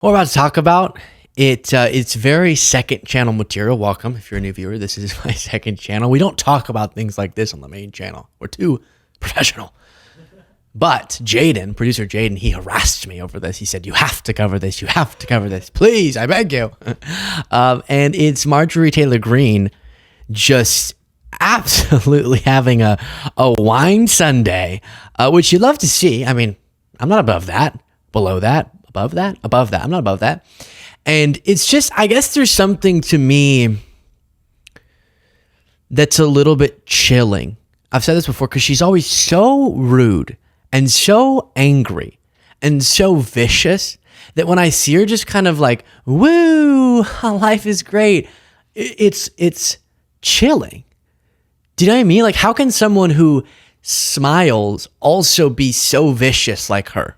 What we're about to talk about, it's very second channel material. Welcome. If you're a new viewer, this is my second channel. We don't talk about things like this on the main channel. We're too professional. But Jaden, producer Jaden, he harassed me over this. He said, you have to cover this. You have to cover this. Please, I beg you. And it's Marjorie Taylor Greene just absolutely having a wine Sunday, which you love to see. I mean, I'm not above that, below that. Above that? Above that. I'm not above that. And it's just, I guess there's something to me that's a little bit chilling. I've said this before because she's always so rude and so angry and so vicious that when I see her just kind of like, woo, life is great, it's chilling. Do you know what I mean? Like, how can someone who smiles also be so vicious like her?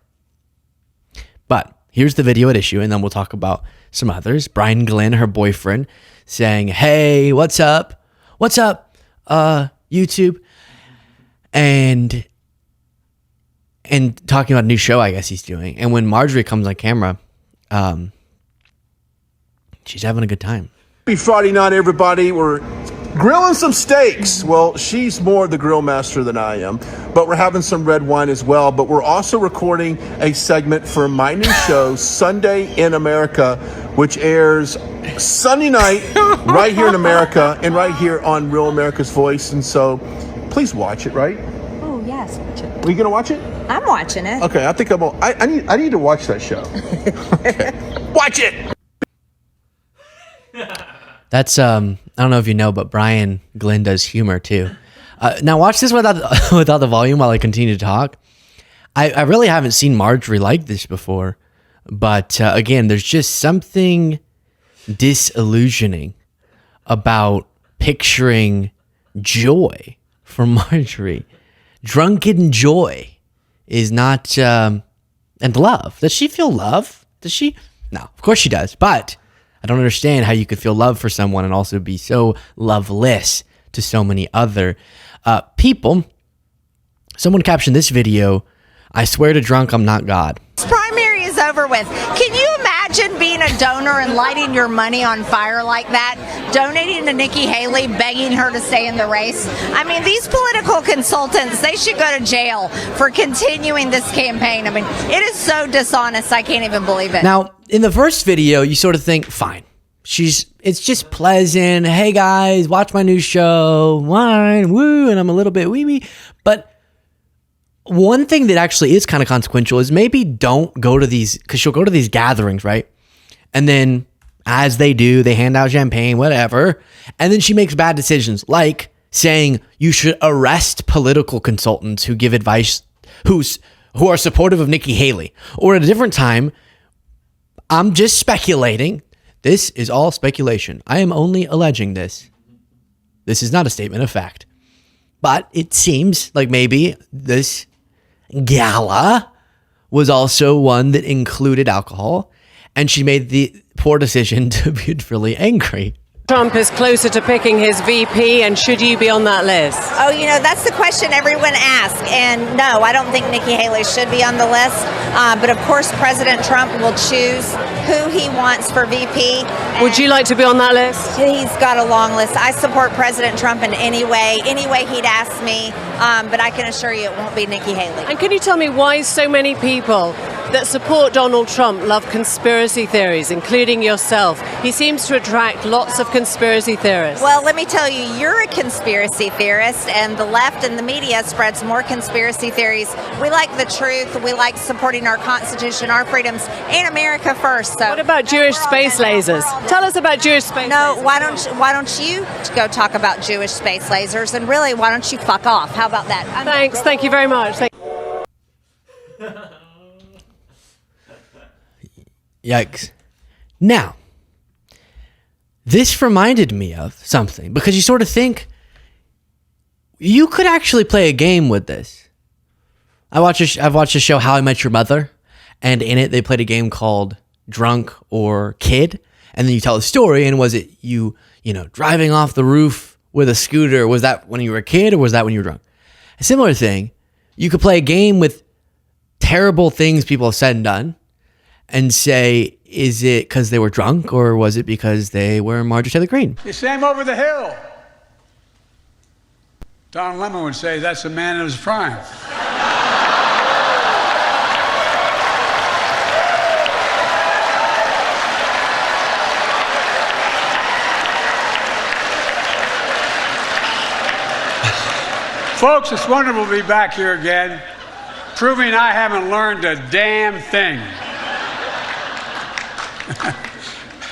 But here's the video at issue, and then we'll talk about some others. Brian Glenn, her boyfriend, saying, hey, what's up? What's up, YouTube? And talking about a new show I guess he's doing. And when Marjorie comes on camera, she's having a good time. Happy Friday night, everybody. We're grilling some steaks. Well, she's more the grill master than I am, but we're having some red wine as well. But we're also recording a segment for my new show, Sunday in America, which airs Sunday night right here in America and right here on Real America's Voice. And so please watch it, right? Oh, yes, watch it. Are you going to watch it? I'm watching it. Okay, I think I need to watch that show. Okay. Watch it! That's, I don't know if you know, but Brian Glenn does humor too. Now watch this without the volume while I continue to talk. I really haven't seen Marjorie like this before, but again, there's just something disillusioning about picturing joy for Marjorie. Drunken joy is not, and love. Does she feel love? Does she? No, of course she does, but I don't understand how you could feel love for someone and also be so loveless to so many other people. Someone captioned this video, I swear to drunk, I'm not God. This primary is over with. Can you imagine being a donor and lighting your money on fire like that? Donating to Nikki Haley, begging her to stay in the race? I mean, these political consultants, they should go to jail for continuing this campaign. I mean, it is so dishonest, I can't even believe it. Now, in the first video, you sort of think, fine. It's just pleasant. Hey guys, watch my new show. Wine, woo, and I'm a little bit wee-wee. But one thing that actually is kind of consequential is maybe don't go to these, because she'll go to these gatherings, right? And then as they do, they hand out champagne, whatever. And then she makes bad decisions, like saying you should arrest political consultants who give advice, who are supportive of Nikki Haley. Or at a different time, I'm just speculating. This is all speculation. I am only alleging this. This is not a statement of fact. But it seems like maybe this gala was also one that included alcohol, and she made the poor decision to be really angry. Trump is closer to picking his VP, and should you be on that list? Oh, you know, that's the question everyone asks. And no, I don't think Nikki Haley should be on the list. But of course, President Trump will choose who he wants for VP. Would you like to be on that list? He's got a long list. I support President Trump in any way he'd ask me. But I can assure you it won't be Nikki Haley. And can you tell me why so many people that support Donald Trump love conspiracy theories, including yourself? He seems to attract lots of conspiracy theorists. Well, let me tell you, you're a conspiracy theorist, and the left and the media spreads more conspiracy theories. We like the truth. We like supporting our Constitution, our freedoms, and America first. So what about Jewish space lasers? Tell us about Jewish space lasers. No, why don't you go talk about Jewish space lasers? And really, why don't you fuck off? How about that? Thanks. Thank you very much. Yikes. Now, this reminded me of something, because you sort of think you could actually play a game with this. I've watched the show How I Met Your Mother, and in it they played a game called Drunk or Kid, and then you tell a story, and was it you driving off the roof with a scooter? Was that when you were a kid, or was that when you were drunk? A similar thing, you could play a game with terrible things people have said and done, and say, Is it because they were drunk, or was it because they were Marjorie Taylor Greene? You same over the hill. Don Lemon would say that's a man in his prime. Folks, it's wonderful to be back here again, proving I haven't learned a damn thing.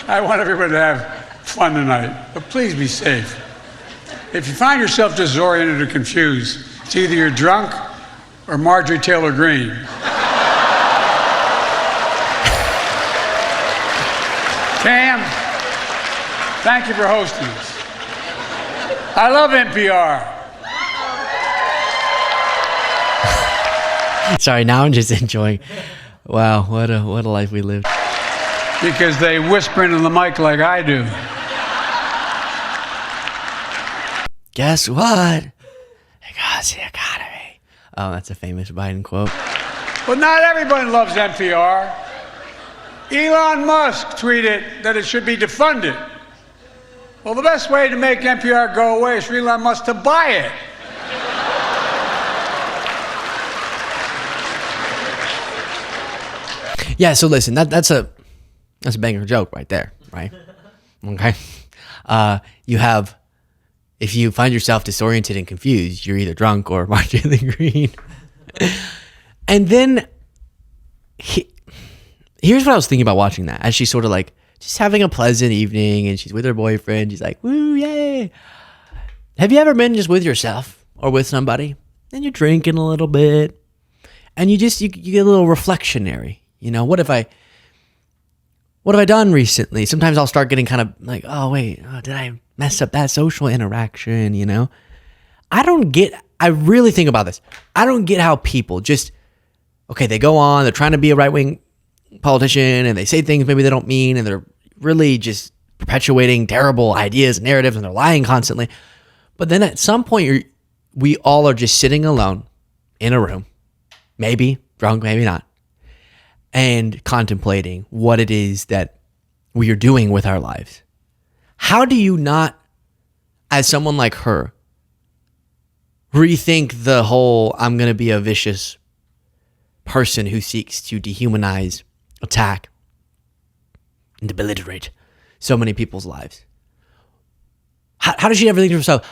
I want everybody to have fun tonight, but please be safe. If you find yourself disoriented or confused, it's either you're drunk or Marjorie Taylor Greene. Cam, thank you for hosting us. I love NPR. Sorry, now I'm just enjoying. Wow, what a life we lived. Because they whisper into the mic like I do. Guess what? It goes to the economy. Oh, that's a famous Biden quote. But not everyone loves NPR. Elon Musk tweeted that it should be defunded. Well, the best way to make NPR go away is for Elon Musk to buy it. Yeah, so listen, that's a banger joke right there, right? Okay. You have, if you find yourself disoriented and confused, you're either drunk or Marjorie Taylor Greene. And then here's what I was thinking about watching that, as she's sort of like just having a pleasant evening and she's with her boyfriend. She's like, woo, yay. Have you ever been just with yourself or with somebody and you're drinking a little bit and you get a little reflectionary? You know, what have I done recently? Sometimes I'll start getting kind of like, oh, wait, did I mess up that social interaction? You know, I really think about this. I don't get how people just, okay, they go on, they're trying to be a right-wing politician and they say things maybe they don't mean and they're really just perpetuating terrible ideas and narratives and they're lying constantly. But then at some point, we all are just sitting alone in a room, maybe drunk, maybe not, and contemplating what it is that we are doing with our lives. How do you not, as someone like her, rethink the whole I'm going to be a vicious person who seeks to dehumanize, attack, and debilitate so many people's lives? How does she ever think to herself,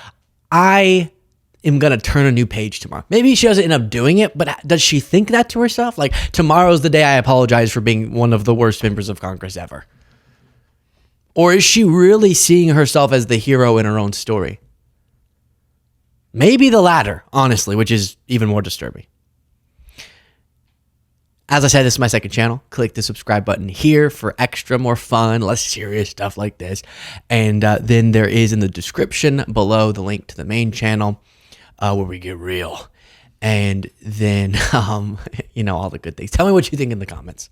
I am going to turn a new page tomorrow? Maybe she doesn't end up doing it, but does she think that to herself? Like, tomorrow's the day I apologize for being one of the worst members of Congress ever. Or is she really seeing herself as the hero in her own story? Maybe the latter, honestly, which is even more disturbing. As I said, this is my second channel. Click the subscribe button here for extra more fun, less serious stuff like this. And then there is in the description below the link to the main channel where we get real. And then, all the good things. Tell me what you think in the comments.